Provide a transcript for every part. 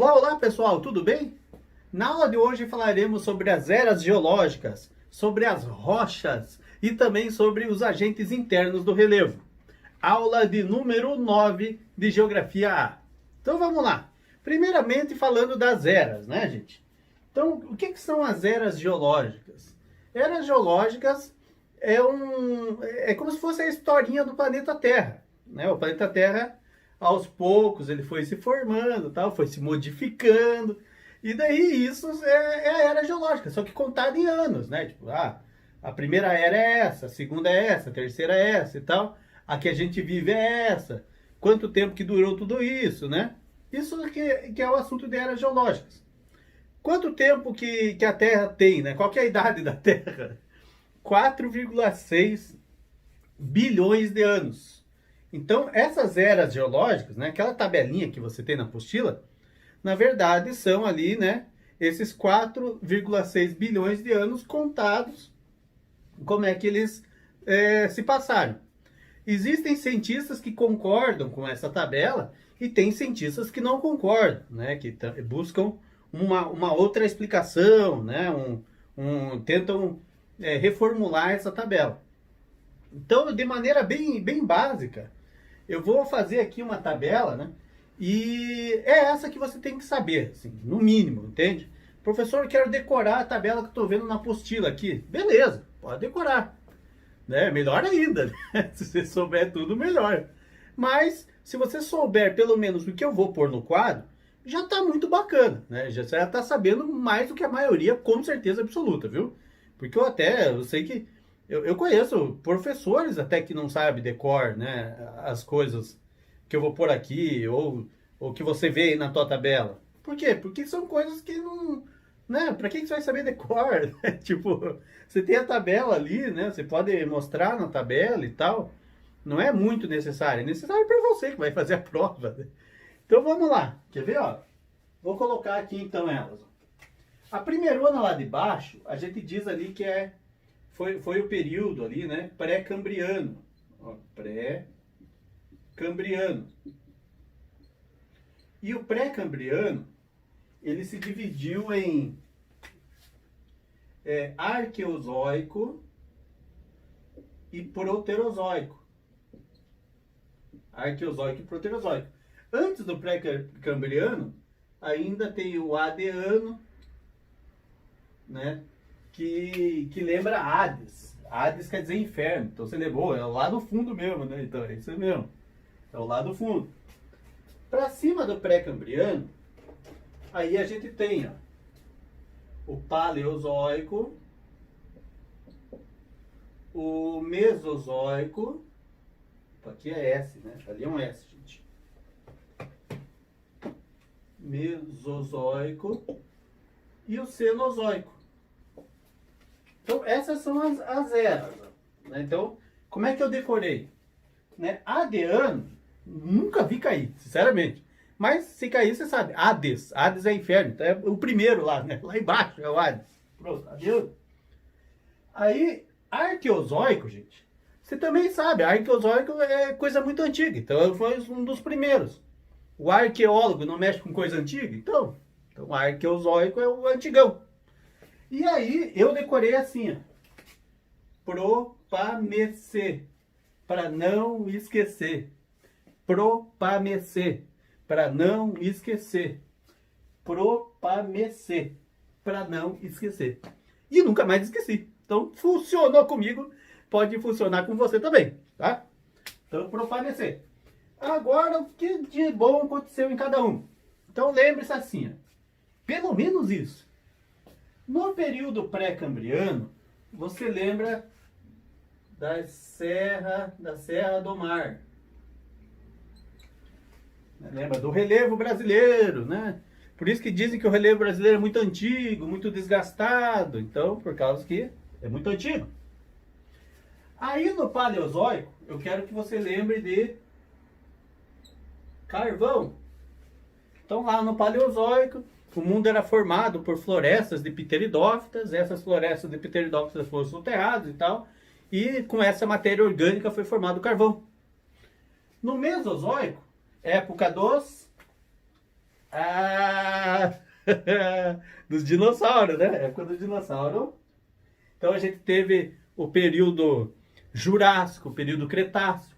Olá, olá pessoal, tudo bem? Na aula de hoje falaremos sobre as eras geológicas, sobre as rochas e também sobre os agentes internos do relevo. Aula de número 9 de Geografia A. Então vamos lá. Primeiramente falando das eras, né, gente? Então, o que são as eras geológicas? Eras geológicas é como se fosse a historinha do planeta Terra, né? O planeta Terra, aos poucos, ele foi se formando, tal, foi se modificando, e daí isso é a era geológica, só que contada em anos, né? Tipo, a primeira era é essa, a segunda é essa, a terceira é essa e tal, a que a gente vive é essa, quanto tempo que durou tudo isso, né? Isso que é o assunto de eras geológicas. Quanto tempo que a Terra tem, né? Qual que é a idade da Terra? 4,6 bilhões de anos. Então, essas eras geológicas, né, aquela tabelinha que você tem na apostila, na verdade são ali, né, esses 4,6 bilhões de anos contados, como é que eles se passaram. Existem cientistas que concordam com essa tabela e tem cientistas que não concordam, né, que buscam uma outra explicação, né, tentam reformular essa tabela. Então, de maneira bem básica, eu vou fazer aqui uma tabela, né? E é essa que você tem que saber, assim, no mínimo, entende? Professor, eu quero decorar a tabela que eu estou vendo na apostila aqui. Beleza, pode decorar. Né? Melhor ainda, né? Se você souber tudo, melhor. Mas, se você souber pelo menos o que eu vou pôr no quadro, já está muito bacana, né? Já está sabendo mais do que a maioria, com certeza absoluta, viu? Porque eu sei que eu conheço professores até que não sabem decor, né? As coisas que eu vou pôr aqui, ou que você vê aí na tua tabela. Por quê? Porque são coisas que não. Né? Pra que você vai saber decor? Tipo, você tem a tabela ali, né? Você pode mostrar na tabela e tal. Não é muito necessário. É necessário para você que vai fazer a prova. Né? Então vamos lá. Quer ver? Ó? Vou colocar aqui então elas. A primeirona lá de baixo, a gente diz ali que foi o período ali, né? Pré-cambriano. Pré-cambriano. E o pré-cambriano, ele se dividiu em arqueozoico e proterozoico. Arqueozoico e proterozoico. Antes do pré-cambriano, ainda tem o adeano, né? Que lembra Hades. Hades quer dizer inferno. Então você levou, é lá no fundo mesmo, né? Então é isso mesmo. É o lá do fundo. Para cima do pré-cambriano, aí a gente tem, ó, o paleozoico, o mesozoico, aqui é S, né? Ali é um S, gente. Mesozoico e o cenozoico. Então, essas são as eras. Né? Então, como é que eu decorei? Né? Adeano, nunca vi cair, sinceramente. Mas se cair, você sabe. Hades. Hades é inferno. Então é o primeiro lá, né? Lá embaixo é o Hades. Pronto, adeus. Aí, arqueozoico, gente. Você também sabe, arqueozoico é coisa muito antiga. Então foi um dos primeiros. O arqueólogo não mexe com coisa antiga? Então o arqueozoico é o antigão. E aí eu decorei assim, ó. Propamecê. Para não esquecer. Propamecê. Para não esquecer. Propamecê. Para não esquecer. E nunca mais esqueci. Então, funcionou comigo. Pode funcionar com você também, tá? Então, propamecê. Agora, o que de bom aconteceu em cada um? Então, lembre-se assim, ó. Pelo menos isso. No período pré-cambriano, você lembra da Serra do Mar. Lembra do relevo brasileiro, né? Por isso que dizem que o relevo brasileiro é muito antigo, muito desgastado. Então, por causa que é muito antigo. Aí no Paleozoico, eu quero que você lembre de carvão. Então lá no Paleozoico, o mundo era formado por florestas de pteridófitas. Essas florestas de pteridófitas foram soterradas e tal. E com essa matéria orgânica foi formado o carvão. No Mesozoico, época dos Ah, dos dinossauros, né? Época do dinossauro. Então a gente teve o período Jurássico, o período Cretáceo.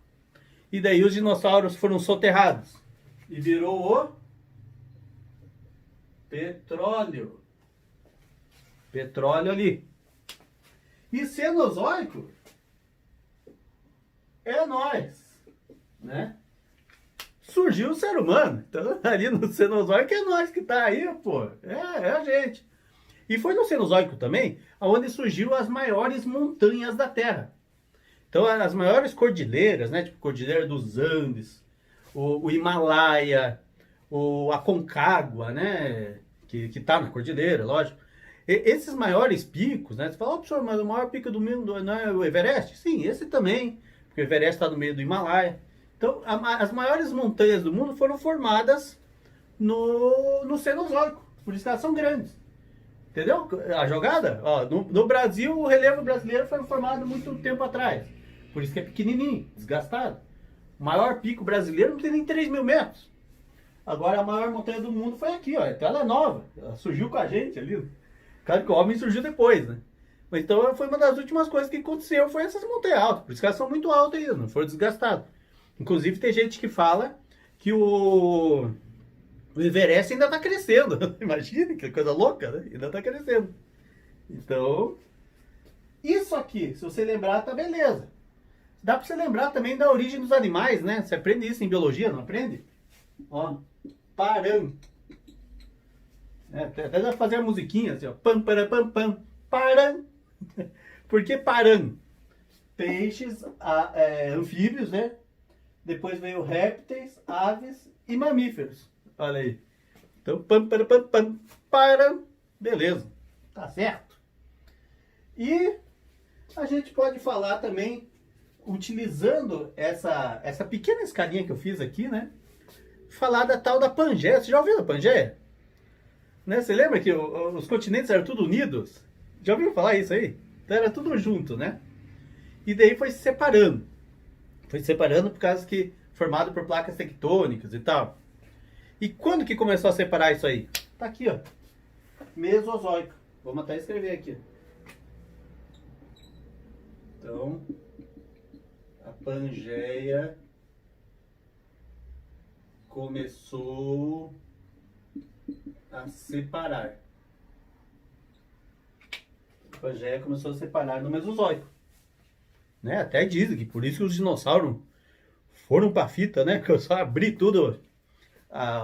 E daí os dinossauros foram soterrados. E virou o petróleo. Petróleo ali. E Cenozoico é nós, né? Surgiu o ser humano. Então, ali no Cenozoico é nós que tá aí, pô. É a gente. E foi no Cenozoico também onde surgiu as maiores montanhas da Terra. Então, as maiores cordilheiras, né? Tipo, Cordilheira dos Andes, o Himalaia, o Aconcagua, né? Que tá na cordilheira, lógico. Esses maiores picos, né? Você fala, professor, mas o maior pico do mundo não é o Everest? Sim, esse também, porque o Everest está no meio do Himalaia. Então, as maiores montanhas do mundo foram formadas no Cenozoico, por isso que elas são grandes. Entendeu a jogada? Ó, no Brasil, o relevo brasileiro foi formado muito tempo atrás, por isso que é pequenininho, desgastado. O maior pico brasileiro não tem nem 3 mil metros. Agora, a maior montanha do mundo foi aqui, ó. Então ela é nova, ela surgiu com a gente ali. Claro que o homem surgiu depois, né? Mas então foi uma das últimas coisas que aconteceu, foi essas montanhas altas. Por isso que elas são muito altas ainda, não foram desgastadas. Inclusive tem gente que fala que o Everest ainda está crescendo. Imagina, que coisa louca, né? Ainda está crescendo. Então, isso aqui, se você lembrar, tá beleza. Dá para você lembrar também da origem dos animais, né? Você aprende isso em biologia, não aprende? Ó, Paran. Até dá pra fazer a musiquinha assim, ó. Pam, para, pam, pam, Paran. Por que Paran? Peixes, anfíbios, né? Depois veio répteis, aves e mamíferos. Olha aí. Então, pam, para, pam, pam, Paran. Beleza. Tá certo. E a gente pode falar também, utilizando essa pequena escalinha que eu fiz aqui, né? Falar da tal da Pangeia. Você já ouviu da Pangeia? Né? Você lembra que os continentes eram tudo unidos? Já ouviu falar isso aí? Então era tudo junto, né? E daí foi se separando. Foi se separando por causa que formado por placas tectônicas e tal. E quando que começou a separar isso aí? Tá aqui, ó. Mesozoico. Vamos até escrever aqui. Então, a Pangeia começou a separar. A Pangeia começou a separar no Mesozoico. Né? Até dizem que por isso que os dinossauros foram pra fita, né? Que eu só abri tudo,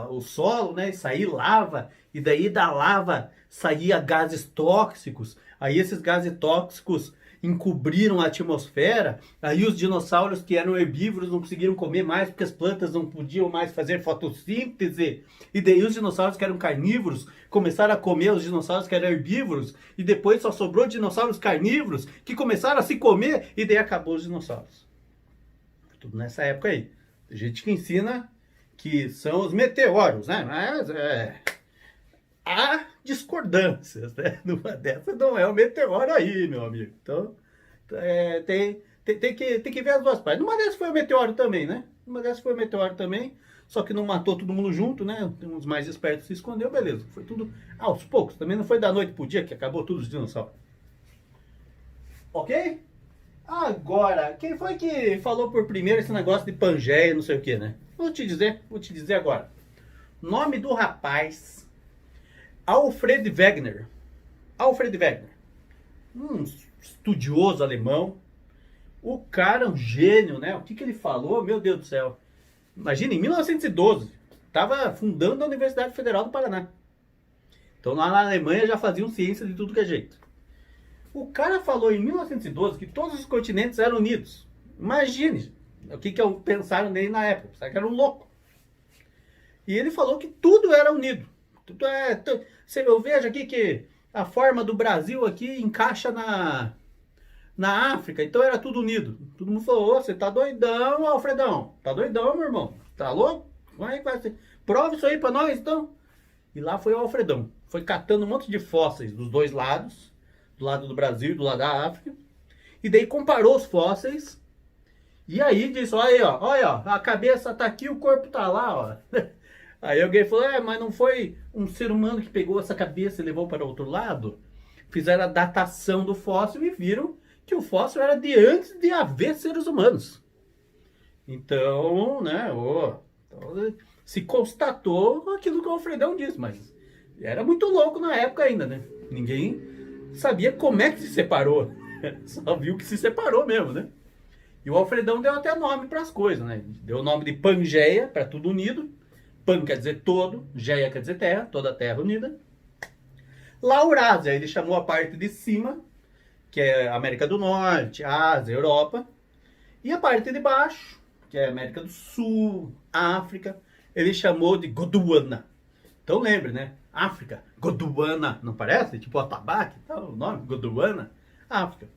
o solo, né? E sair lava. E daí da lava saía gases tóxicos. Aí esses gases tóxicos encobriram a atmosfera, aí os dinossauros que eram herbívoros não conseguiram comer mais porque as plantas não podiam mais fazer fotossíntese, e daí os dinossauros que eram carnívoros começaram a comer os dinossauros que eram herbívoros, e depois só sobrou dinossauros carnívoros que começaram a se comer, e daí acabou os dinossauros. Tudo nessa época aí. Tem gente que ensina que são os meteoros, né? Mas há discordâncias, né? Numa dessas não é o meteoro aí, meu amigo. Então, tem que ver as duas partes. Numa dessas foi o meteoro também, né? Numa dessas foi o meteoro também, só que não matou todo mundo junto, né? Uns mais espertos se escondeu, beleza. Foi tudo aos poucos. Também não foi da noite pro dia que acabou tudo os dinossauros. Ok? Agora, quem foi que falou por primeiro esse negócio de Pangeia, não sei o que, né? Vou te dizer agora. Nome do rapaz... Alfred Wegener. Alfred Wegener. Um estudioso alemão. O cara, um gênio, né? O que ele falou? Meu Deus do céu. Imagina, em 1912, estava fundando a Universidade Federal do Paraná. Então lá na Alemanha já faziam ciência de tudo que é jeito. O cara falou em 1912 que todos os continentes eram unidos. Imagine o que pensaram nele na época. Pensaram que era um louco. E ele falou que tudo era unido. Eu vejo aqui que a forma do Brasil aqui encaixa na África, então era tudo unido. Todo mundo falou, você tá doidão, Alfredão? Tá doidão, meu irmão? Tá louco? Como é que vai ser? Prova isso aí pra nós, então. E lá foi o Alfredão. Foi catando um monte de fósseis dos dois lados, do lado do Brasil e do lado da África. E daí comparou os fósseis. E aí disse, olha aí, ó, a cabeça tá aqui, o corpo tá lá, ó. Aí alguém falou, mas não foi um ser humano que pegou essa cabeça e levou para outro lado? Fizeram a datação do fóssil e viram que o fóssil era de antes de haver seres humanos. Então, né, então, se constatou aquilo que o Alfredão disse, mas era muito louco na época ainda, né? Ninguém sabia como é que se separou. Só viu que se separou mesmo, né? E o Alfredão deu até nome para as coisas, né? Deu o nome de Pangeia, para tudo unido. Pan quer dizer todo, Geia quer dizer terra, toda a terra unida. Laurásia, ele chamou a parte de cima, que é América do Norte, Ásia, Europa. E a parte de baixo, que é América do Sul, África, ele chamou de Gondwana. Então lembre, né? África, Gondwana, não parece? Tipo atabaque, tal, o nome, Gondwana, África.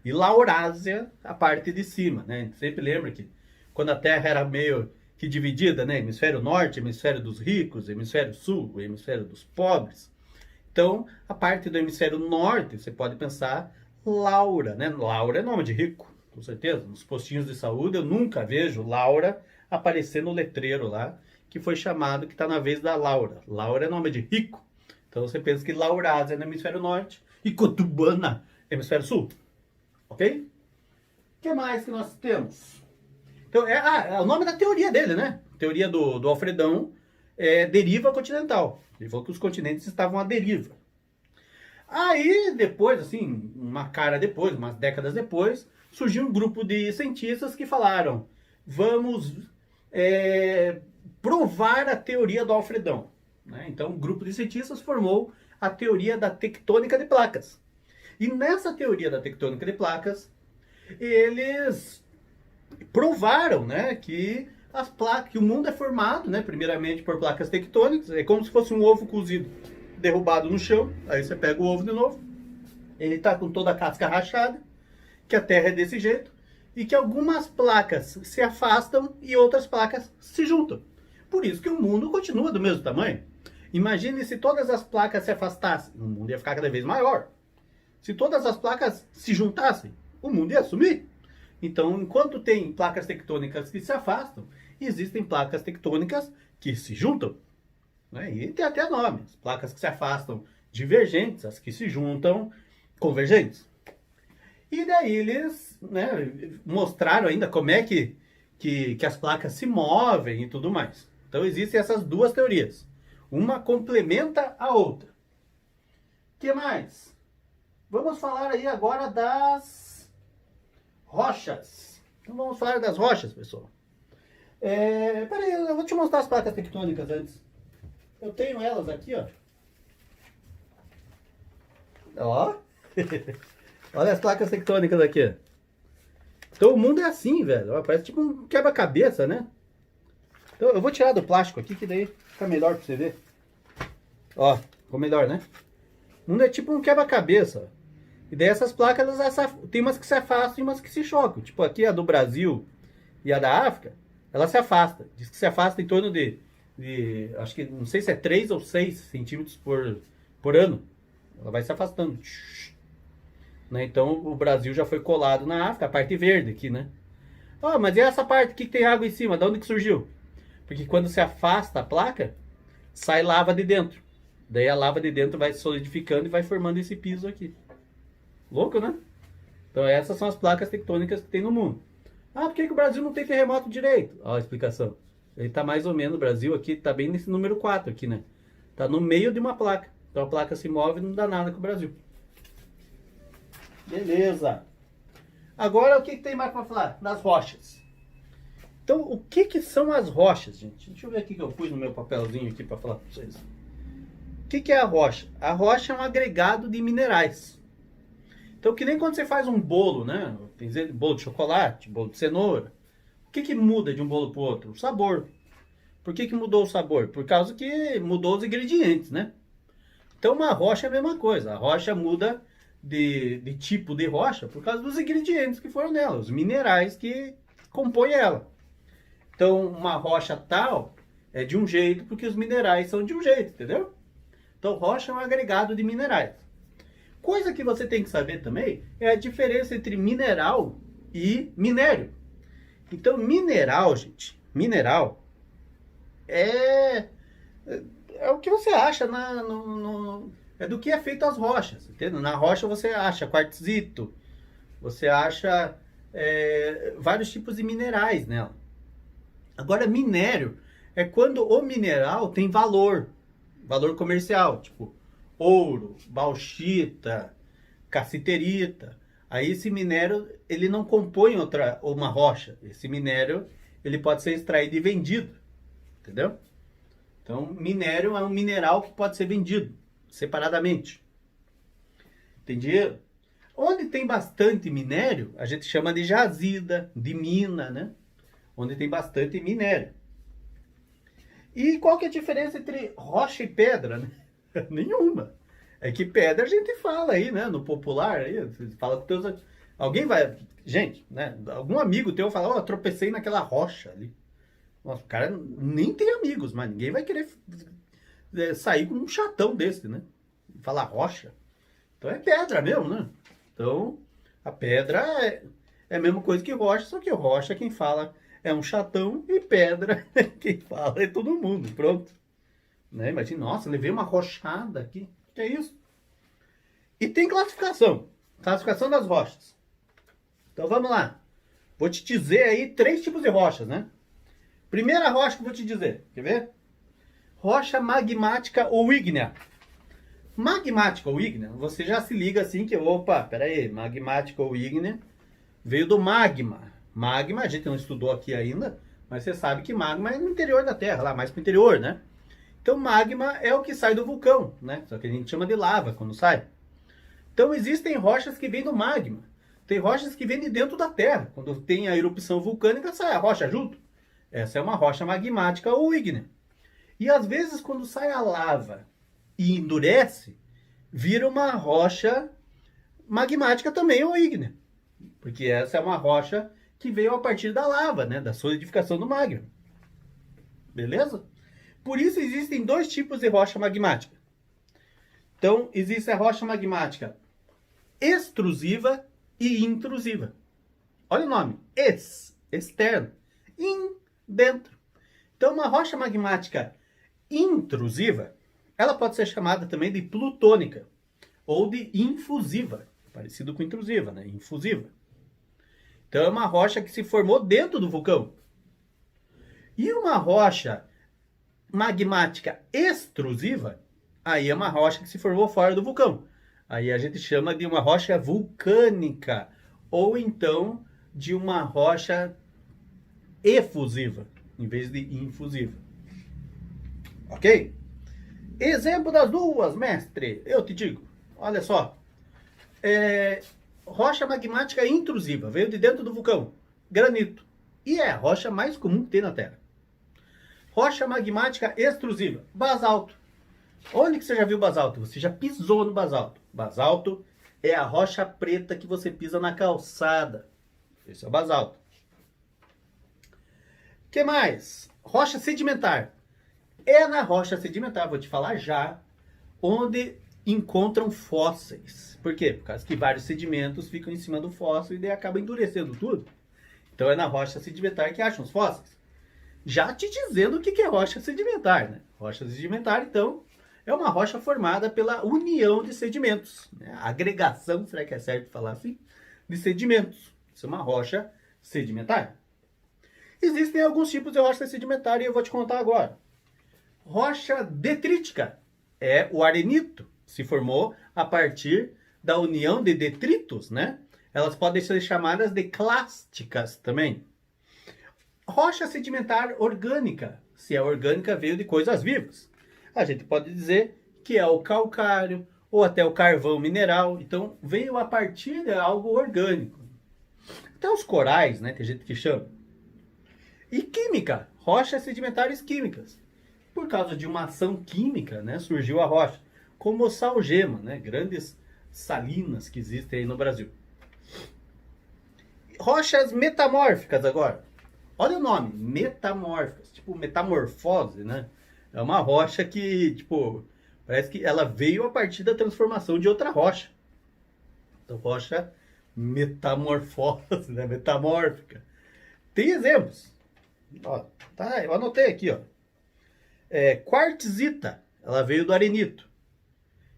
E Laurásia, a parte de cima, né? Sempre lembra que quando a Terra era meio que dividida, né? Hemisfério norte, hemisfério dos ricos, hemisfério sul, hemisfério dos pobres. Então, a parte do hemisfério norte, você pode pensar Laura, né? Laura é nome de rico, com certeza. Nos postinhos de saúde eu nunca vejo Laura aparecer no letreiro lá, que foi chamado, que está na vez da Laura. Laura é nome de rico. Então você pensa que Laurásia é no hemisfério norte e Gondwana é no hemisfério sul. Ok? O que mais que nós temos? Então, é o nome da teoria dele, né? Teoria do Alfredão é deriva continental. Ele falou que os continentes estavam à deriva. Aí, depois, assim, umas décadas depois, surgiu um grupo de cientistas que falaram: vamos provar a teoria do Alfredão. Né? Então, um grupo de cientistas formou a teoria da tectônica de placas. E nessa teoria da tectônica de placas, eles provaram, né, que as placas, que o mundo é formado, né, primeiramente por placas tectônicas, é como se fosse um ovo cozido derrubado no chão, aí você pega o ovo de novo, ele está com toda a casca rachada, que a Terra é desse jeito, e que algumas placas se afastam e outras placas se juntam. Por isso que o mundo continua do mesmo tamanho. Imagine se todas as placas se afastassem, o mundo ia ficar cada vez maior. Se todas as placas se juntassem, o mundo ia sumir. Então, enquanto tem placas tectônicas que se afastam, existem placas tectônicas que se juntam. Né? E tem até nomes. Placas que se afastam, divergentes, as que se juntam, convergentes. E daí eles, né, mostraram ainda como é que as placas se movem e tudo mais. Então, existem essas duas teorias. Uma complementa a outra. O que mais? Vamos falar aí agora das rochas. Então vamos falar das rochas, pessoal. Peraí, eu vou te mostrar as placas tectônicas antes. Eu tenho elas aqui, ó. Ó. Olha as placas tectônicas aqui. Então o mundo é assim, velho. Parece tipo um quebra-cabeça, né? Então eu vou tirar do plástico aqui, que daí fica melhor pra você ver. Ó, ficou melhor, né? O mundo é tipo um quebra-cabeça. E daí essas placas, tem umas que se afastam e umas que se chocam. Tipo aqui a do Brasil e a da África, ela se afasta. Diz que se afasta em torno de acho que, não sei se é 3 ou 6 centímetros por ano. Ela vai se afastando. Né? Então o Brasil já foi colado na África, a parte verde aqui, né? Mas e essa parte que tem água em cima? De onde que surgiu? Porque quando se afasta a placa, sai lava de dentro. Daí a lava de dentro vai solidificando e vai formando esse piso aqui. Louco, né? Então essas são as placas tectônicas que tem no mundo. Por que o Brasil não tem terremoto direito? Ó a explicação. Ele tá mais ou menos, o Brasil aqui tá bem nesse número 4 aqui, né? Tá no meio de uma placa. Então a placa se move e não dá nada com o Brasil. Beleza. Agora o que tem mais para falar? Das rochas. Então o que são as rochas, gente? Deixa eu ver aqui que eu pus no meu papelzinho aqui para falar para vocês. O que é a rocha? A rocha é um agregado de minerais. Então, que nem quando você faz um bolo, né? Tem bolo de chocolate, bolo de cenoura. O que muda de um bolo para o outro? O sabor. Por que mudou o sabor? Por causa que mudou os ingredientes, né? Então, uma rocha é a mesma coisa. A rocha muda de tipo de rocha por causa dos ingredientes que foram nela, os minerais que compõem ela. Então, uma rocha tal é de um jeito porque os minerais são de um jeito, entendeu? Então, rocha é um agregado de minerais. Coisa que você tem que saber também é a diferença entre mineral e minério. Então, mineral, gente, mineral é É o que você acha é do que é feito as rochas, entendeu? Na rocha você acha quartzito, você acha vários tipos de minerais nela. Agora, minério é quando o mineral tem valor, valor comercial, tipo ouro, bauxita, cassiterita. Aí esse minério, ele não compõe uma rocha. Esse minério, ele pode ser extraído e vendido, entendeu? Então, minério é um mineral que pode ser vendido separadamente. Entendi? Onde tem bastante minério, a gente chama de jazida, de mina, né? Onde tem bastante minério. E qual que é a diferença entre rocha e pedra, né? Nenhuma. É que pedra a gente fala aí, né? No popular, aí, você fala com teus... Alguém vai... Gente, né? Algum amigo teu fala, ó, tropecei naquela rocha ali. Nossa, o cara nem tem amigos, mas ninguém vai querer sair com um chatão desse, né? Falar rocha. Então é pedra mesmo, né? Então, a pedra é a mesma coisa que rocha, só que rocha quem fala é um chatão e pedra quem fala é todo mundo. Pronto. Né? Imagina, nossa, levei uma rochada aqui. Que é isso? E tem classificação. Classificação das rochas. Então vamos lá. Vou te dizer aí 3 tipos de rochas, né? Primeira rocha que eu vou te dizer. Quer ver? Rocha magmática ou ígnea. Magmática ou ígnea, você já se liga assim que, opa, peraí, magmática ou ígnea veio do magma. Magma, a gente não estudou aqui ainda, mas você sabe que magma é no interior da Terra, lá mais pro interior, né? Então magma é o que sai do vulcão, né? Só que a gente chama de lava quando sai. Então existem rochas que vêm do magma. Tem rochas que vêm de dentro da Terra. Quando tem a erupção vulcânica, sai a rocha junto. Essa é uma rocha magmática ou ígnea. E às vezes quando sai a lava e endurece, vira uma rocha magmática também ou ígnea. Porque essa é uma rocha que veio a partir da lava, né? Da solidificação do magma. Beleza? Por isso existem 2 tipos de rocha magmática. Então, existe a rocha magmática extrusiva e intrusiva. Olha o nome. Externo. Dentro. Então, uma rocha magmática intrusiva, ela pode ser chamada também de plutônica ou de infusiva, parecido com intrusiva, né? Infusiva. Então é uma rocha que se formou dentro do vulcão. E uma rocha magmática extrusiva, aí é uma rocha que se formou fora do vulcão. Aí a gente chama de uma rocha vulcânica ou então de uma rocha efusiva, em vez de infusiva. Ok? Exemplo das duas, mestre. Eu te digo. Olha só. Rocha magmática intrusiva. Veio de dentro do vulcão. Granito. E é a rocha mais comum que tem na Terra. Rocha magmática extrusiva. Basalto. Onde que você já viu basalto? Você já pisou no basalto. Basalto é a rocha preta que você pisa na calçada. Esse é o basalto. O que mais? Rocha sedimentar. É na rocha sedimentar, vou te falar já, onde encontram fósseis. Por quê? Por causa que vários sedimentos ficam em cima do fóssil e daí acaba endurecendo tudo. Então é na rocha sedimentar que acham os fósseis. Já te dizendo o que é rocha sedimentar, né? Rocha sedimentar, então, é uma rocha formada pela união de sedimentos. Né? Agregação, será que é certo falar assim? De sedimentos. Isso é uma rocha sedimentar. Existem alguns tipos de rocha sedimentar e eu vou te contar agora. Rocha detrítica é o arenito. Se formou a partir da união de detritos, né? Elas podem ser chamadas de clásticas também. Rocha sedimentar orgânica. Se é orgânica, veio de coisas vivas. A gente pode dizer que é o calcário ou até o carvão mineral. Então, veio a partir de algo orgânico. Até os corais, né? Tem gente que chama. E química. Rochas sedimentares químicas. Por causa de uma ação química, né? Surgiu a rocha. Como o salgema, né? Grandes salinas que existem aí no Brasil. Rochas metamórficas agora. Olha o nome, metamórficas, tipo metamorfose, né? É uma rocha que, tipo, parece que ela veio a partir da transformação de outra rocha. Então, rocha metamorfose, né? Metamórfica. Tem exemplos. Ó, tá, eu anotei aqui, ó. Quartzita, ela veio do arenito.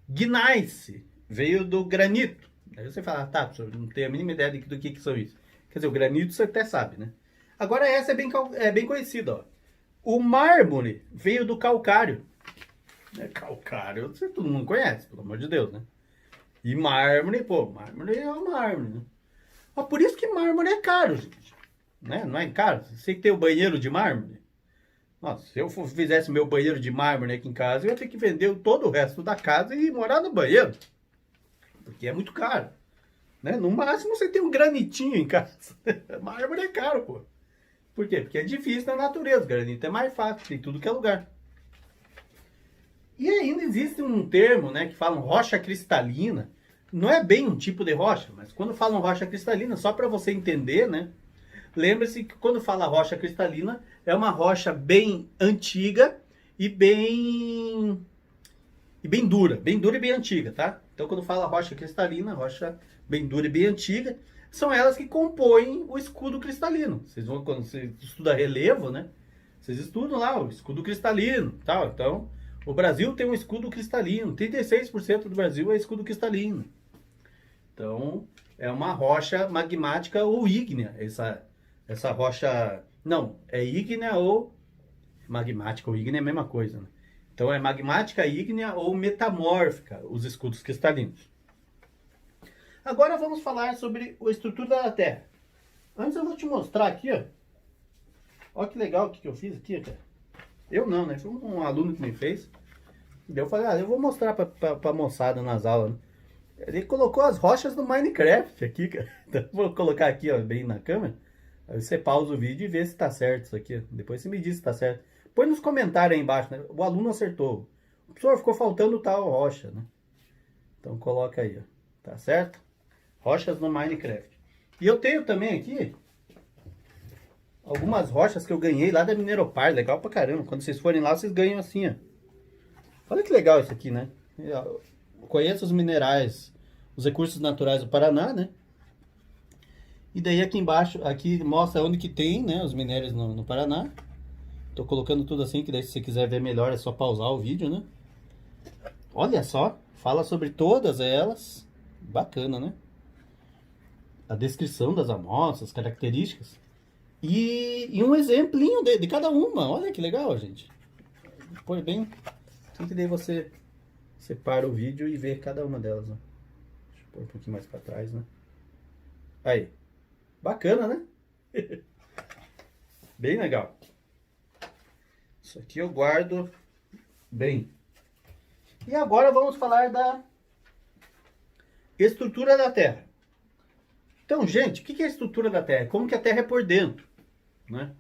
Gneiss veio do granito. Aí você fala, tá, professor, não tenho a mínima ideia do que são isso. Quer dizer, o granito você até sabe, né? Agora essa é bem conhecida, ó. O mármore veio do calcário. Calcário, todo mundo conhece, pelo amor de Deus, né? E mármore, pô, mármore é o mármore, né? Ó, por isso que mármore é caro, gente. Né? Não é caro? Você tem o banheiro de mármore. Nossa, se eu fizesse meu banheiro de mármore aqui em casa, eu ia ter que vender todo o resto da casa e morar no banheiro. Porque é muito caro. Né? No máximo você tem um granitinho em casa. Mármore é caro, pô. Por quê? Porque é difícil na natureza. Granito é mais fácil, tem tudo que é lugar. E ainda existe um termo, né, que falam rocha cristalina. Não é bem um tipo de rocha, mas quando falam rocha cristalina, só para você entender, né? Lembre-se que quando fala rocha cristalina, é uma rocha bem antiga e bem dura e bem antiga, tá? Então quando fala rocha cristalina, rocha bem dura e bem antiga, são elas que compõem o escudo cristalino. Vocês vão, quando você estuda relevo, né? Vocês estudam lá o escudo cristalino, tal. Então, o Brasil tem um escudo cristalino. 36% do Brasil é escudo cristalino. Então, é uma rocha magmática ou ígnea. Essa rocha... Não, é ígnea ou... Magmática ou ígnea é a mesma coisa, né? Então, é magmática, ígnea ou metamórfica, os escudos cristalinos. Agora vamos falar sobre a estrutura da Terra. Antes eu vou te mostrar aqui, ó. Olha que legal o que eu fiz aqui, cara. Eu não, né? Foi um aluno que me fez. Eu falei, eu vou mostrar pra moçada nas aulas, né? Ele colocou as rochas do Minecraft aqui, cara. Então, vou colocar aqui, ó, bem na câmera. Aí você pausa o vídeo e vê se tá certo isso aqui. Depois você me diz se tá certo. Põe nos comentários aí embaixo, né? O aluno acertou. O professor ficou faltando tal rocha, né? Então coloca aí, ó. Tá certo? Rochas no Minecraft. E eu tenho também aqui algumas rochas que eu ganhei lá da Mineropar. Legal pra caramba. Quando vocês forem lá, vocês ganham assim, ó. Olha que legal isso aqui, né? Eu conheço os minerais, os recursos naturais do Paraná, né? E daí aqui embaixo, aqui mostra onde que tem, né, os minérios no Paraná. Tô colocando tudo assim, que daí se você quiser ver melhor é só pausar o vídeo, né? Olha só, fala sobre todas elas. Bacana, né? A descrição das amostras, características. E um exemplinho de cada uma. Olha que legal, gente. Põe bem... Assim que daí você separa o vídeo e vê cada uma delas, né? Deixa eu pôr um pouquinho mais para trás, né? Aí. Bacana, né? Bem legal. Isso aqui eu guardo bem. E agora vamos falar da estrutura da Terra. Então, gente, o que é a estrutura da Terra? Como que a Terra é por dentro, né?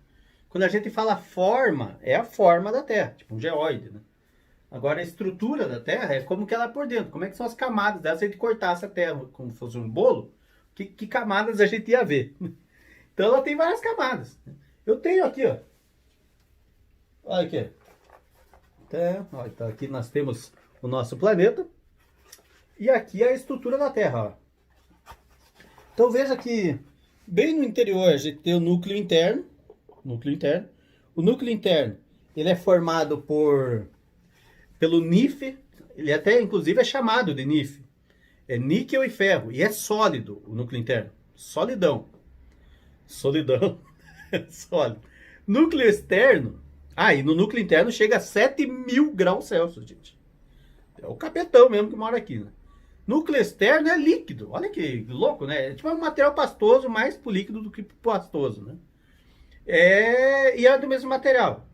Quando a gente fala forma, é a forma da Terra, tipo um geóide, né? Agora, a estrutura da Terra é como que ela é por dentro. Como é que são as camadas dela? Se a gente cortasse a Terra como se fosse um bolo, que camadas a gente ia ver? Então, ela tem várias camadas. Eu tenho aqui, ó. Olha aqui. Então, aqui nós temos o nosso planeta. E aqui é a estrutura da Terra, ó. Então, veja que bem no interior a gente tem o núcleo interno. O núcleo interno, ele é formado pelo NIF, ele até inclusive é chamado de NIF. É níquel e ferro, e é sólido o núcleo interno. Solidão. Sólido. Núcleo externo, e no núcleo interno chega a 7.000 graus Celsius, gente. É o capetão mesmo que mora aqui, né? Núcleo externo é líquido, olha que louco, né? É tipo um material pastoso, mais pro líquido do que pro pastoso, né? E é do mesmo material.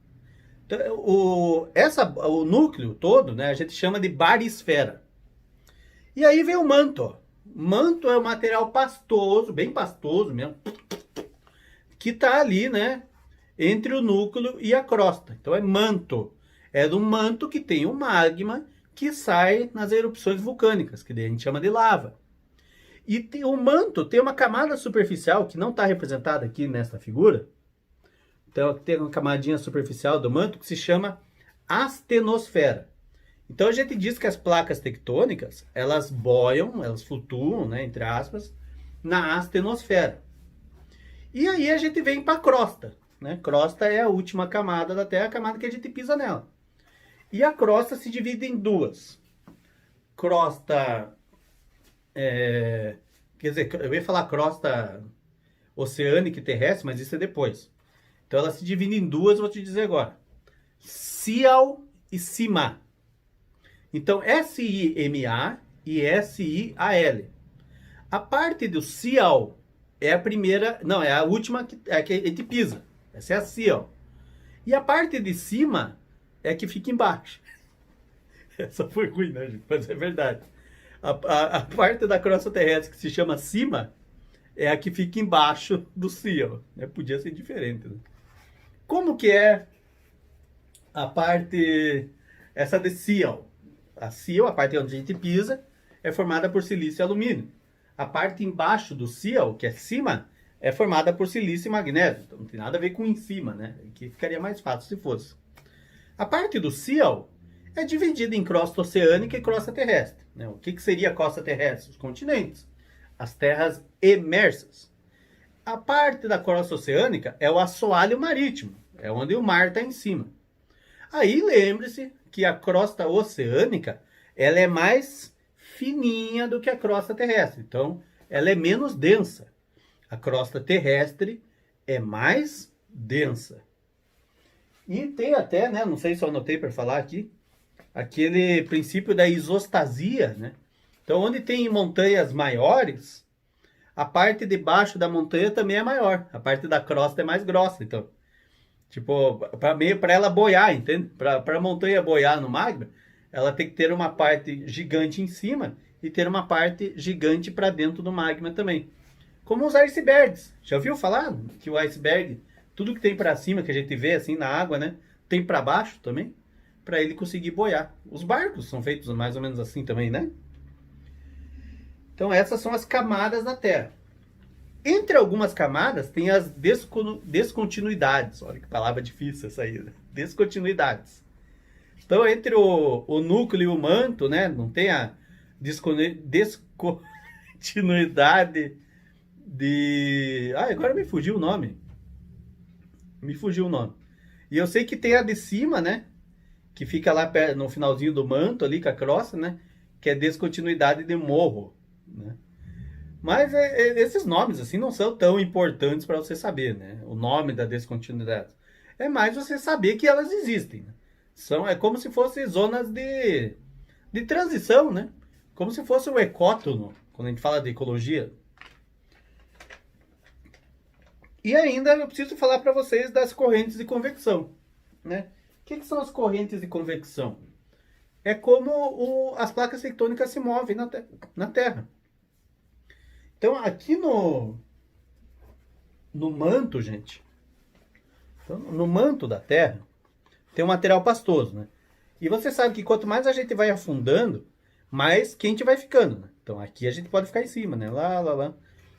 Então, o núcleo todo, né, a gente chama de barisfera. E aí vem o manto, ó. Manto é um material pastoso, bem pastoso mesmo, que tá ali, né, entre o núcleo e a crosta. Então é manto. É do manto que tem o magma que sai nas erupções vulcânicas, que daí a gente chama de lava. E o manto tem uma camada superficial que não está representada aqui nessa figura. Então tem uma camadinha superficial do manto que se chama astenosfera. Então a gente diz que as placas tectônicas, elas boiam, elas flutuam, né, entre aspas, na astenosfera. E aí a gente vem para a crosta, né? Crosta é a última camada da Terra, a camada que a gente pisa nela. E a crosta se divide em duas. Crosta, quer dizer, eu ia falar crosta oceânica e terrestre, mas isso é depois. Então ela se divide em duas, vou te dizer agora. Sial e Sima. Então S-I-M-A e S-I-A-L. A parte do Sial é a primeira, não, é a última que a gente pisa. Essa é a Sial. E a parte de cima é a que fica embaixo. Essa foi ruim, né, gente? Mas é verdade. A parte da crosta terrestre que se chama cima é a que fica embaixo do Sial. Podia ser diferente, né? Como que é a parte, essa de Sial? A Sial, a parte onde a gente pisa, é formada por silício e alumínio. A parte embaixo do Sial, que é cima, é formada por silício e magnésio. Então não tem nada a ver com em cima, né? Que ficaria mais fácil se fosse. A parte do Sial é dividida em crosta oceânica e crosta terrestre, né? O que seria a crosta terrestre? Os continentes, as terras emersas. A parte da crosta oceânica é o assoalho marítimo, é onde o mar está em cima. Aí lembre-se que a crosta oceânica ela é mais fininha do que a crosta terrestre, então ela é menos densa. A crosta terrestre é mais densa. E tem até, né, não sei se eu anotei para falar aqui, aquele princípio da isostasia, né? Então, onde tem montanhas maiores, a parte de baixo da montanha também é maior. A parte da crosta é mais grossa. Então, tipo, para ela boiar, entende? Para a montanha boiar no magma, ela tem que ter uma parte gigante em cima e ter uma parte gigante para dentro do magma também. Como os icebergs. Já ouviu falar que o iceberg, tudo que tem para cima que a gente vê assim na água, né, tem para baixo também, para ele conseguir boiar. Os barcos são feitos mais ou menos assim também, né? Então essas são as camadas da Terra. Entre algumas camadas tem as descontinuidades. Olha que palavra difícil essa aí. Né? Descontinuidades. Então entre o núcleo e o manto, né, não tem a descontinuidade de... Ah, agora me fugiu o nome. Me fugiu o nome. E eu sei que tem a de cima, né? Que fica lá no finalzinho do manto ali com a crosta, né? Que é descontinuidade de morro, né? Mas esses nomes assim não são tão importantes para você saber, né? O nome da descontinuidade. É mais você saber que elas existem. Né? É como se fossem zonas de transição, né? Como se fosse o ecótono, quando a gente fala de ecologia. E ainda eu preciso falar para vocês das correntes de convecção, né? O que são as correntes de convecção? É como as placas tectônicas se movem na Terra. Então, aqui no manto, gente, então, no manto da Terra, tem um material pastoso, né? E você sabe que quanto mais a gente vai afundando, mais quente vai ficando, né? Então, aqui a gente pode ficar em cima, né? Lá.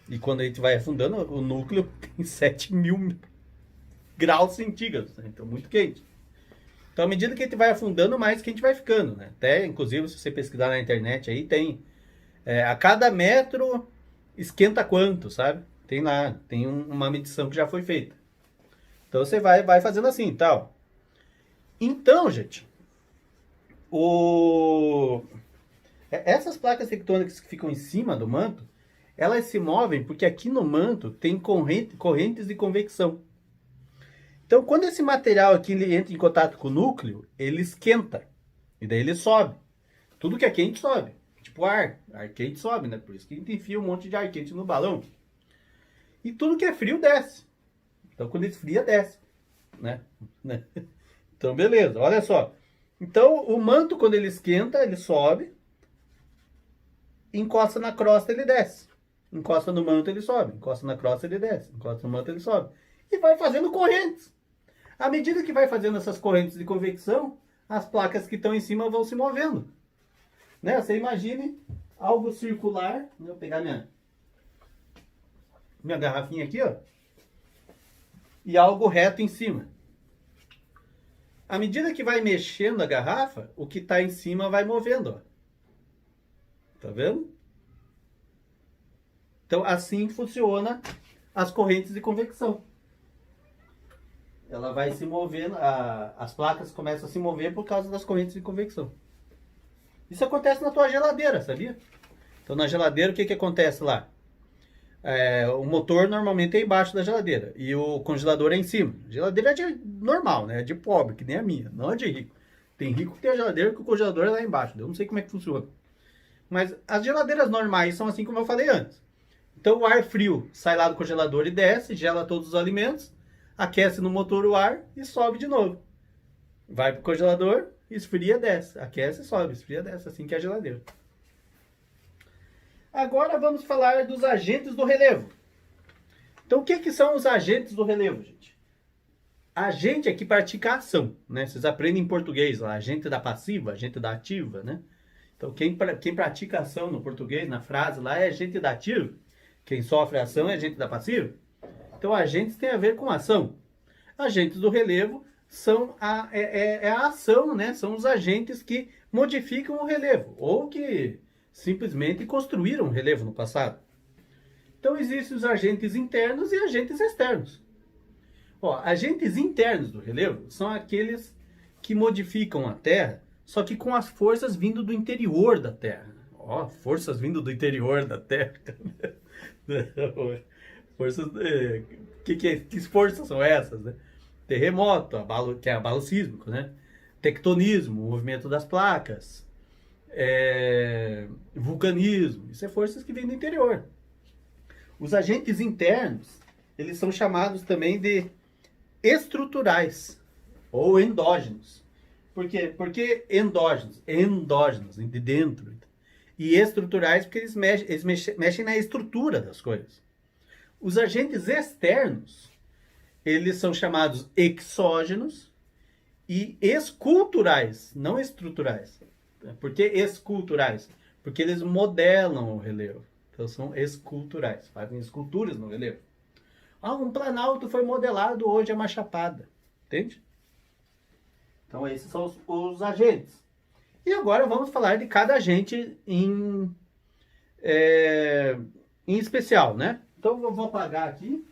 E quando a gente vai afundando, o núcleo tem 7.000 graus centígrados, né? Então, muito quente. Então, à medida que a gente vai afundando, mais quente vai ficando, né? Até, inclusive, se você pesquisar na internet aí, tem... a cada metro esquenta quanto, sabe? Tem lá, tem uma medição que já foi feita. Então, você vai fazendo assim, tal. Então, gente, essas placas tectônicas que ficam em cima do manto, elas se movem porque aqui no manto tem correntes de convecção. Então, quando esse material aqui ele entra em contato com o núcleo, ele esquenta. E daí ele sobe. Tudo que é quente sobe. Tipo ar quente sobe, né? Por isso que a gente enfia um monte de ar quente no balão. E tudo que é frio desce. Então, quando esfria, desce. Né? Então, beleza. Olha só. Então, o manto, quando ele esquenta, ele sobe. Encosta na crosta, ele desce. Encosta no manto, ele sobe. Encosta na crosta, ele desce. Encosta no manto, ele sobe. E vai fazendo correntes. À medida que vai fazendo essas correntes de convecção, as placas que estão em cima vão se movendo. Né? Você imagine algo circular. Vou pegar minha garrafinha aqui, ó. E algo reto em cima. À medida que vai mexendo a garrafa, o que está em cima vai movendo, ó. Tá vendo? Então, assim funciona as correntes de convecção. ela vai se movendo, as placas começam a se mover por causa das correntes de convecção. Isso acontece na tua geladeira, sabia? Então na geladeira o que acontece lá? O motor normalmente é embaixo da geladeira e o congelador é em cima. A geladeira é de normal, né? É de pobre, que nem a minha, não é de rico. Tem rico que tem a geladeira que o congelador é lá embaixo. Eu não sei como é que funciona. Mas as geladeiras normais são assim como eu falei antes. Então o ar frio sai lá do congelador e desce, gela todos os alimentos, aquece no motor o ar e sobe de novo. Vai pro congelador, esfria, desce. Aquece, sobe, esfria, desce. Assim que é a geladeira. Agora vamos falar dos agentes do relevo. Então o que são os agentes do relevo, gente? Agente é que pratica a ação, né? Vocês aprendem em português lá, agente da passiva, agente da ativa, né? Então quem pratica a ação no português, na frase lá, é agente da ativa. Quem sofre a ação é agente da passiva. Então agentes tem a ver com ação. Agentes do relevo são a ação, né? São os agentes que modificam o relevo, ou que simplesmente construíram o relevo no passado. Então existem os agentes internos e agentes externos. Agentes internos do relevo são aqueles que modificam a Terra, só que com as forças vindo do interior da Terra. Forças vindo do interior da Terra. Forças, que forças são essas, né? Terremoto, que é abalo sísmico, né? Tectonismo, movimento das placas, vulcanismo, isso é forças que vêm do interior. Os agentes internos, eles são chamados também de estruturais ou endógenos. Por quê? Porque endógenos, de dentro. E estruturais porque eles mexem na estrutura das coisas. Os agentes externos, eles são chamados exógenos e esculturais, não estruturais. Por que esculturais? Porque eles modelam o relevo. Então são esculturais, fazem esculturas no relevo. Um planalto foi modelado, hoje é uma chapada. Entende? Então esses são os agentes. E agora vamos falar de cada agente em especial, né? Então eu vou apagar aqui.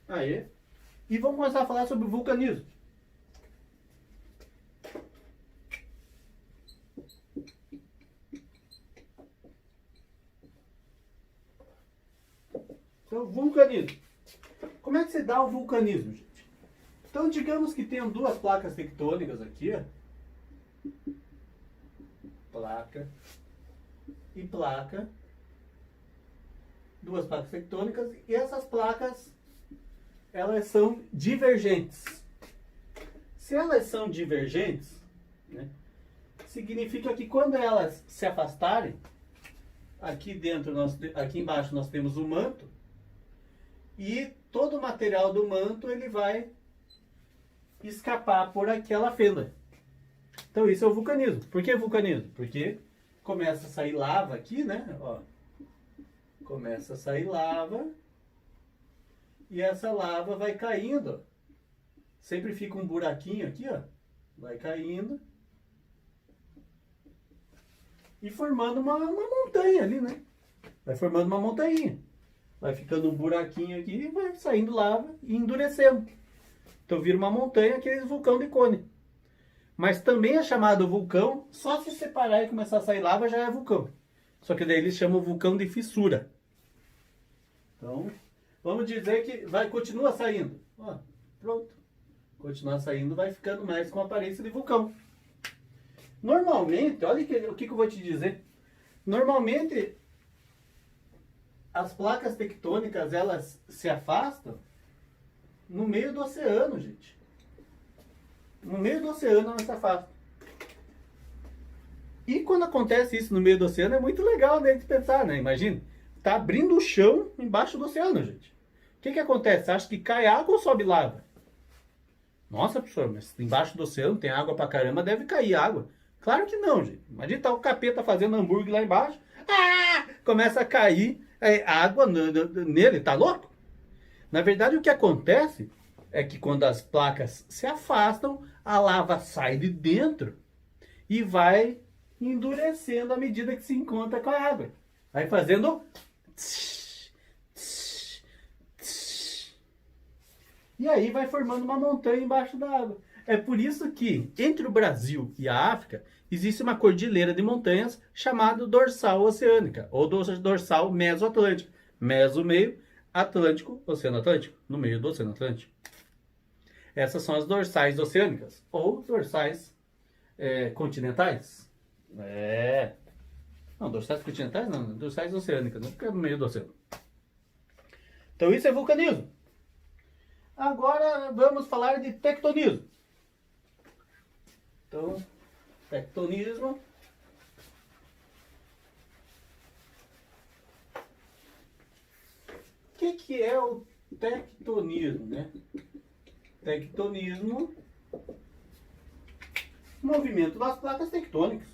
Aí. E vamos começar a falar sobre o vulcanismo. Então, vulcanismo. Como é que se dá o vulcanismo, gente? Então, digamos que tenham duas placas tectônicas aqui, ó. Placa e placa. Duas placas tectônicas e essas placas, elas são divergentes. Se elas são divergentes, né, significa que quando elas se afastarem, aqui embaixo nós temos o manto, e todo o material do manto ele vai escapar por aquela fenda. Então isso é o vulcanismo. Por que vulcanismo? Porque começa a sair lava aqui, né? Começa a sair lava e essa lava vai caindo. Sempre fica um buraquinho aqui, ó. Vai caindo e formando uma montanha ali, né? Vai formando uma montanha. Vai ficando um buraquinho aqui e vai saindo lava e endurecendo. Então vira uma montanha, aquele vulcão de Cone. Mas também é chamado vulcão, só se separar e começar a sair lava já é vulcão. Só que daí eles chamam vulcão de fissura. Então, vamos dizer que continua saindo. Pronto. Continuar saindo, vai ficando mais com a aparência de vulcão. Normalmente, olha o que eu vou te dizer. Normalmente, as placas tectônicas, elas se afastam no meio do oceano, gente. No meio do oceano elas se afastam. E quando acontece isso no meio do oceano, é muito legal, né, de pensar, né? Imagina, tá abrindo o chão embaixo do oceano, gente. O que acontece? Você acha que cai água ou sobe lava? Nossa, professor, mas embaixo do oceano tem água pra caramba, deve cair água. Claro que não, gente. Imagina tá o capeta fazendo hambúrguer lá embaixo. Começa a cair água nele, tá louco? Na verdade, o que acontece é que quando as placas se afastam, a lava sai de dentro e vai endurecendo à medida que se encontra com a água. Vai fazendo... E aí vai formando uma montanha embaixo da água. É por isso que entre o Brasil e a África existe uma cordilheira de montanhas chamada dorsal oceânica, ou dorsal mesoatlântica. Meso, meio, Atlântico, Oceano Atlântico, no meio do Oceano Atlântico. Essas são as dorsais oceânicas, ou dorsais continentais. Não, dorsais continentais não, dorsais oceânicas, não fica no meio do oceano. Então isso é vulcanismo. Agora vamos falar de tectonismo. Então, tectonismo. O que é o tectonismo, né? Tectonismo, movimento das placas tectônicas.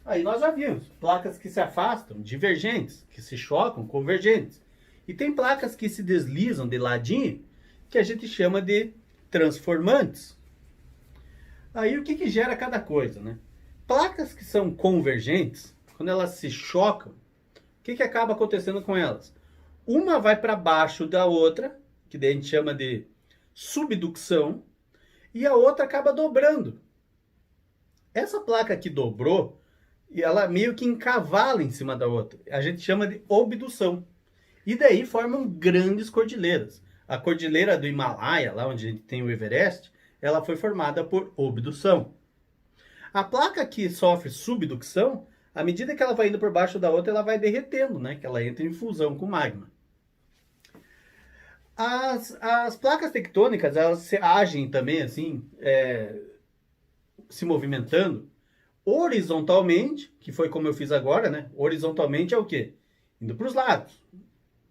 Aí nós já vimos, placas que se afastam, divergentes, que se chocam, convergentes. E tem placas que se deslizam de ladinho, que a gente chama de transformantes. Aí o que gera cada coisa, né? Placas que são convergentes, quando elas se chocam, o que acaba acontecendo com elas? Uma vai para baixo da outra, que daí a gente chama de subducção, e a outra acaba dobrando. Essa placa que dobrou, ela meio que encavala em cima da outra. A gente chama de obdução. E daí formam grandes cordilheiras. A cordilheira do Himalaia, lá onde a gente tem o Everest, ela foi formada por obdução. A placa que sofre subducção, à medida que ela vai indo por baixo da outra, ela vai derretendo, né? Que ela entra em fusão com o magma. As placas tectônicas, elas se agem também assim, se movimentando horizontalmente, que foi como eu fiz agora, né? Horizontalmente é o quê? Indo para os lados.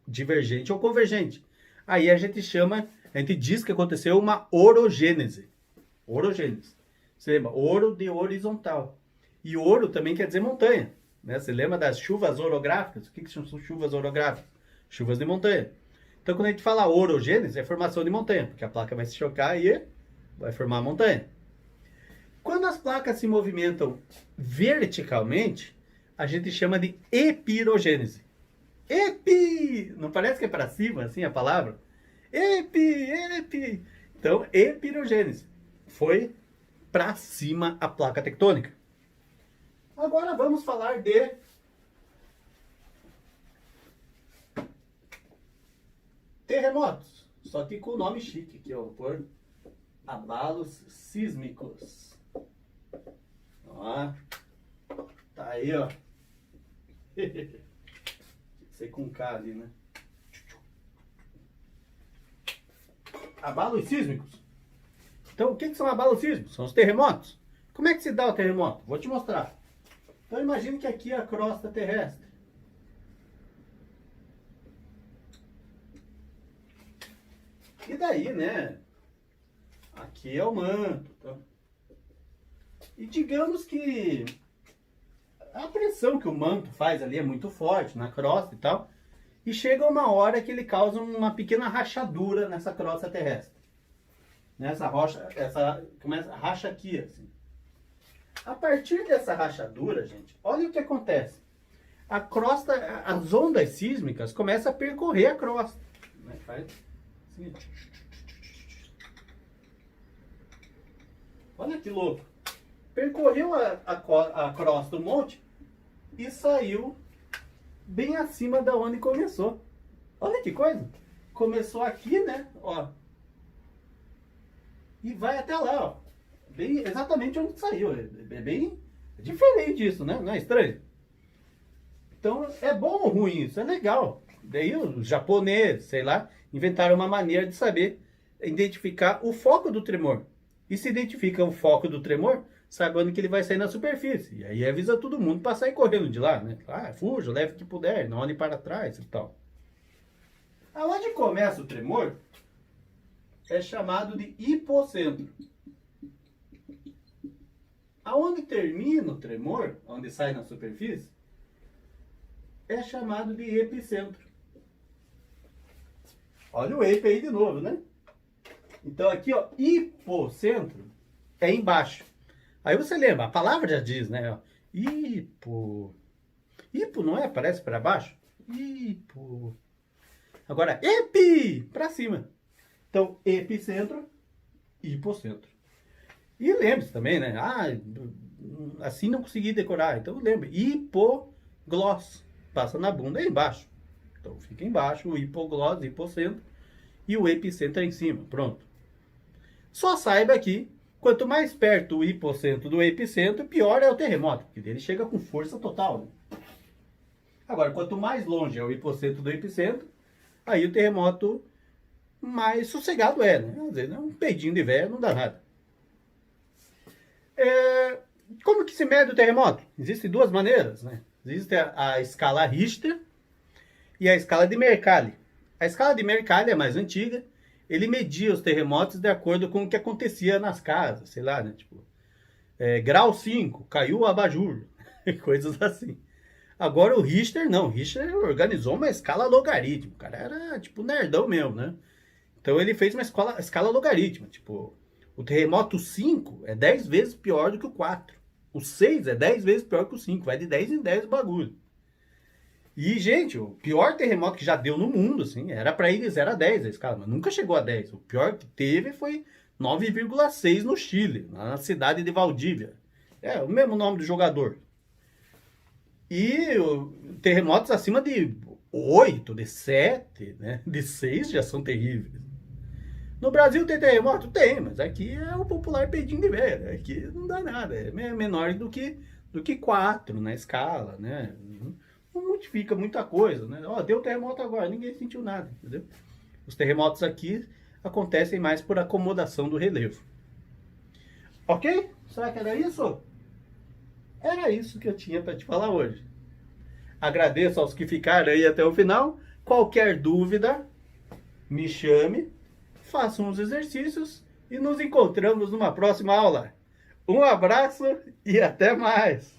Divergente ou convergente. Aí a gente diz que aconteceu uma orogênese. Orogênese. Você lembra? Oro de horizontal. E ouro também quer dizer montanha. Né? Você lembra das chuvas orográficas? O que são chuvas orográficas? Chuvas de montanha. Então quando a gente fala orogênese, é formação de montanha, porque a placa vai se chocar e vai formar a montanha. Quando as placas se movimentam verticalmente, a gente chama de epirogênese. Não parece que é para cima, assim, a palavra? Epi. Então, epirogênese. Foi para cima a placa tectônica. Agora vamos falar de terremotos. Só que com o nome chique, que eu vou pôr abalos sísmicos. Ó. Tá aí, ó. Sei com K ali, né? Abalos sísmicos. Então, o que são abalos sísmicos? São os terremotos. Como é que se dá o terremoto? Vou te mostrar. Então, imagine que aqui é a crosta terrestre. E daí, né? Aqui é o manto. Tá? E digamos que a pressão que o manto faz ali é muito forte na crosta e tal. E chega uma hora que ele causa uma pequena rachadura nessa crosta terrestre. Nessa rocha, racha aqui, assim. A partir dessa rachadura, gente, olha o que acontece. A crosta, as ondas sísmicas começam a percorrer a crosta. Né? Faz assim. Olha que louco. Percorreu a crosta do monte e saiu bem acima da onde começou. Olha que coisa. Começou aqui, né? Ó. E vai até lá, ó. Bem, exatamente onde saiu. É bem diferente isso, né? Não é estranho? Então, é bom ou ruim isso? É legal. Daí os japoneses, sei lá, inventaram uma maneira de saber identificar o foco do tremor. E se identifica o foco do tremor, sabendo que ele vai sair na superfície. E aí avisa todo mundo para sair correndo de lá, né? Ah, fuja, leve o que puder, não olhe para trás e tal. Aonde começa o tremor é chamado de hipocentro. Aonde termina o tremor, onde sai na superfície, é chamado de epicentro. Olha o epi aí de novo, né? Então aqui, ó, hipocentro é embaixo. Aí você lembra, a palavra já diz, né? Ó, hipo. Hipo não é? Parece para baixo? Hipo. Agora, epi, para cima. Então, epicentro, hipocentro. E lembre-se também, né? Ah, assim não consegui decorar. Então lembre, hipogloss. Passa na bunda aí embaixo. Então fica embaixo, o hipogloss, hipocentro. E o epicentro é em cima. Pronto. Só saiba que quanto mais perto o hipocentro do epicentro, pior é o terremoto. Porque ele chega com força total. Né? Agora, quanto mais longe é o hipocentro do epicentro, aí o terremoto mais sossegado é. Né? Às vezes, um peidinho de véia não dá nada. Como que se mede o terremoto? Existem duas maneiras, né? Existe a escala Richter e a escala de Mercalli. A escala de Mercalli é mais antiga. Ele media os terremotos de acordo com o que acontecia nas casas, sei lá, né? Tipo, grau 5, caiu o abajur, coisas assim. Agora o Richter não, o Richter organizou uma escala logarítmica. O cara era tipo nerdão mesmo, né? Então ele fez uma escala logarítmica, tipo, o terremoto 5 é 10 vezes pior do que o 4. O 6 é 10 vezes pior que o 5. Vai de 10 em 10 o bagulho. E, gente, o pior terremoto que já deu no mundo, assim, era para ir de 0 a 10 a escala, mas nunca chegou a 10. O pior que teve foi 9,6 no Chile, na cidade de Valdívia. É o mesmo nome do jogador. E terremotos acima de 8, de 7, né, de 6 já são terríveis. No Brasil tem terremoto? Tem, mas aqui é o popular peidinho de velho. Aqui não dá nada, é menor do que 4 na escala, né? Não modifica muita coisa, né? Ó, deu terremoto agora, ninguém sentiu nada, entendeu? Os terremotos aqui acontecem mais por acomodação do relevo. Ok? Será que era isso? Era isso que eu tinha para te falar hoje. Agradeço aos que ficaram aí até o final. Qualquer dúvida, me chame, faça uns exercícios e nos encontramos numa próxima aula. Um abraço e até mais!